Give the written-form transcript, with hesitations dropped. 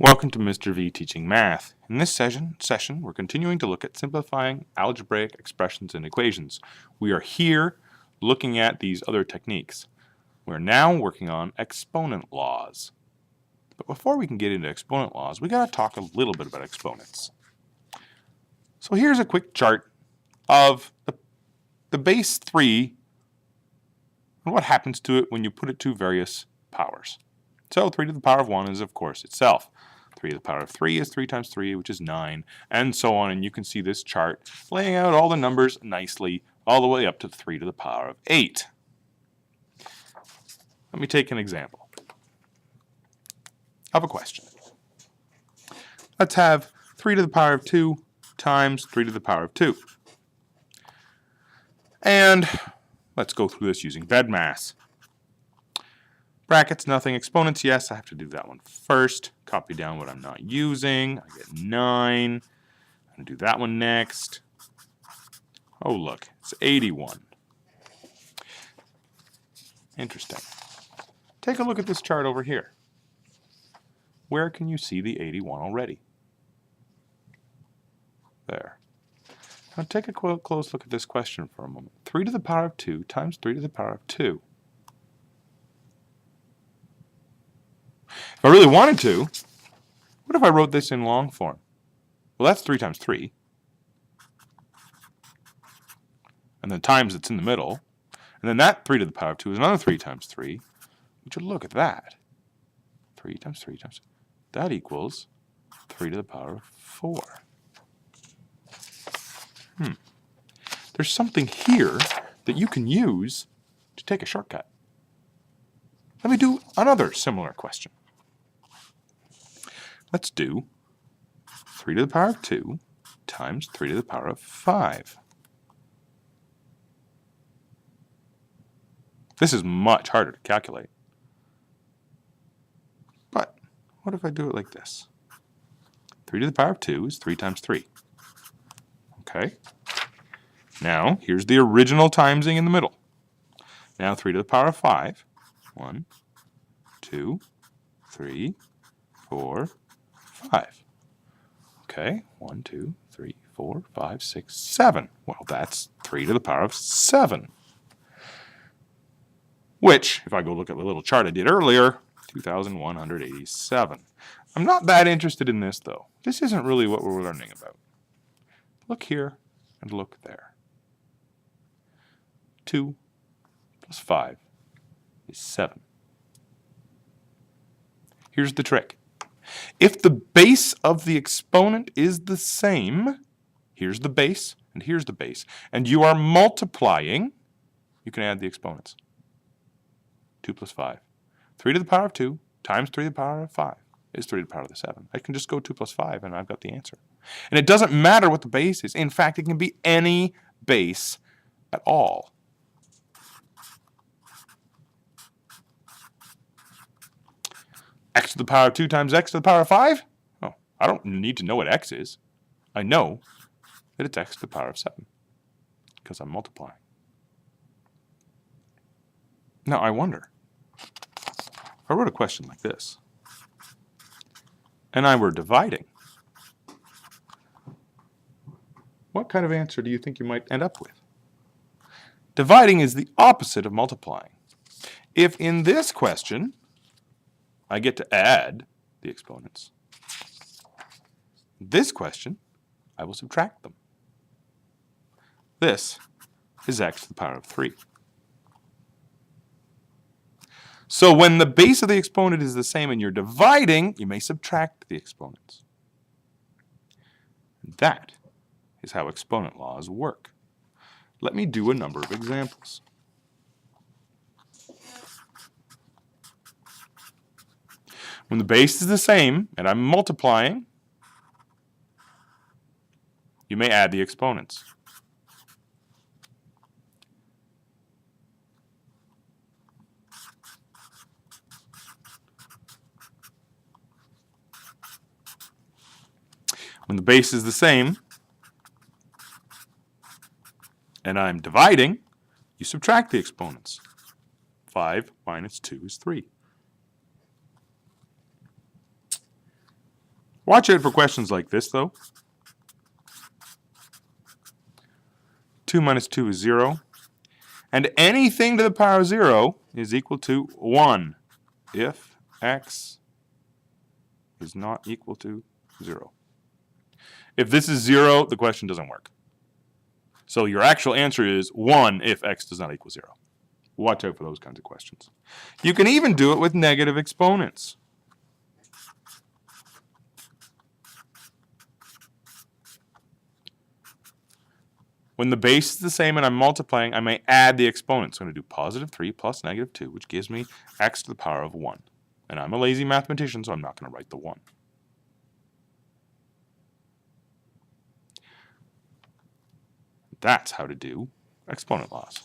Welcome to Mr. V Teaching Math. In this session, we're continuing to look at simplifying algebraic expressions and equations. We are here looking at these other techniques. We're now working on exponent laws. But before we can get into exponent laws, we got to talk a little bit about exponents. So here's a quick chart of the base 3 and what happens to it when you put it to various powers. So 3 to the power of 1 is, of course, itself. 3 to the power of 3 is 3 times 3, which is 9, and so on. And you can see this chart laying out all the numbers nicely, all the way up to 3 to the power of 8. Let me take an example of a question. Let's have 3 to the power of 2 times 3 to the power of 2. And let's go through this using BEDMAS. Brackets, nothing. Exponents, yes, I have to do that one first. Copy down what I'm not using. I get 9. I'm going to do that one next. Oh, look, it's 81. Interesting. Take a look at this chart over here. Where can you see the 81 already? There. Now take a close look at this question for a moment. 3 to the power of 2 times 3 to the power of 2. If I really wanted to, what if I wrote this in long form? Well, that's 3 times 3. And then times it's in the middle. And then that 3 to the power of 2 is another 3 times 3. Would you look at that? 3 times 3 times... that equals 3 to the power of 4. There's something here that you can use to take a shortcut. Let me do another similar question. Let's do 3 to the power of 2 times 3 to the power of 5. This is much harder to calculate. But what if I do it like this? 3 to the power of 2 is 3 times 3. Okay. Now, here's the original timesing in the middle. Now 3 to the power of 5. 1, 2, 3, 4, 5. Okay, 1, 2, 3, 4, 5, 6, 7. Well, that's 3 to the power of 7. Which, if I go look at the little chart I did earlier, 2,187. I'm not that interested in this, though. This isn't really what we're learning about. Look here and look there. 2 plus 5 is 7. Here's the trick. If the base of the exponent is the same, here's the base and here's the base, and you are multiplying, you can add the exponents. 2 plus 5. 3 to the power of 2 times 3 to the power of 5 is 3 to the power of the 7. I can just go 2 plus 5 and I've got the answer. And it doesn't matter what the base is. In fact, it can be any base at all. X to the power of 2 times x to the power of 5? Oh, I don't need to know what x is. I know that it's x to the power of 7 because I'm multiplying. Now, I wonder, if I wrote a question like this, and I were dividing, what kind of answer do you think you might end up with? Dividing is the opposite of multiplying. If in this question, I get to add the exponents, this question, I will subtract them. This is x to the power of 3. So when the base of the exponent is the same and you're dividing, you may subtract the exponents. That is how exponent laws work. Let me do a number of examples. When the base is the same and I'm multiplying, you may add the exponents. When the base is the same and I'm dividing, you subtract the exponents. 5 minus 2 is 3. Watch out for questions like this, though. 2 minus 2 is 0. And anything to the power of 0 is equal to 1 if x is not equal to 0. If this is 0, the question doesn't work. So your actual answer is 1 if x does not equal 0. Watch out for those kinds of questions. You can even do it with negative exponents. When the base is the same and I'm multiplying, I may add the exponents. So I'm going to do positive 3 plus negative 2, which gives me x to the power of 1. And I'm a lazy mathematician, so I'm not going to write the 1. That's how to do exponent laws.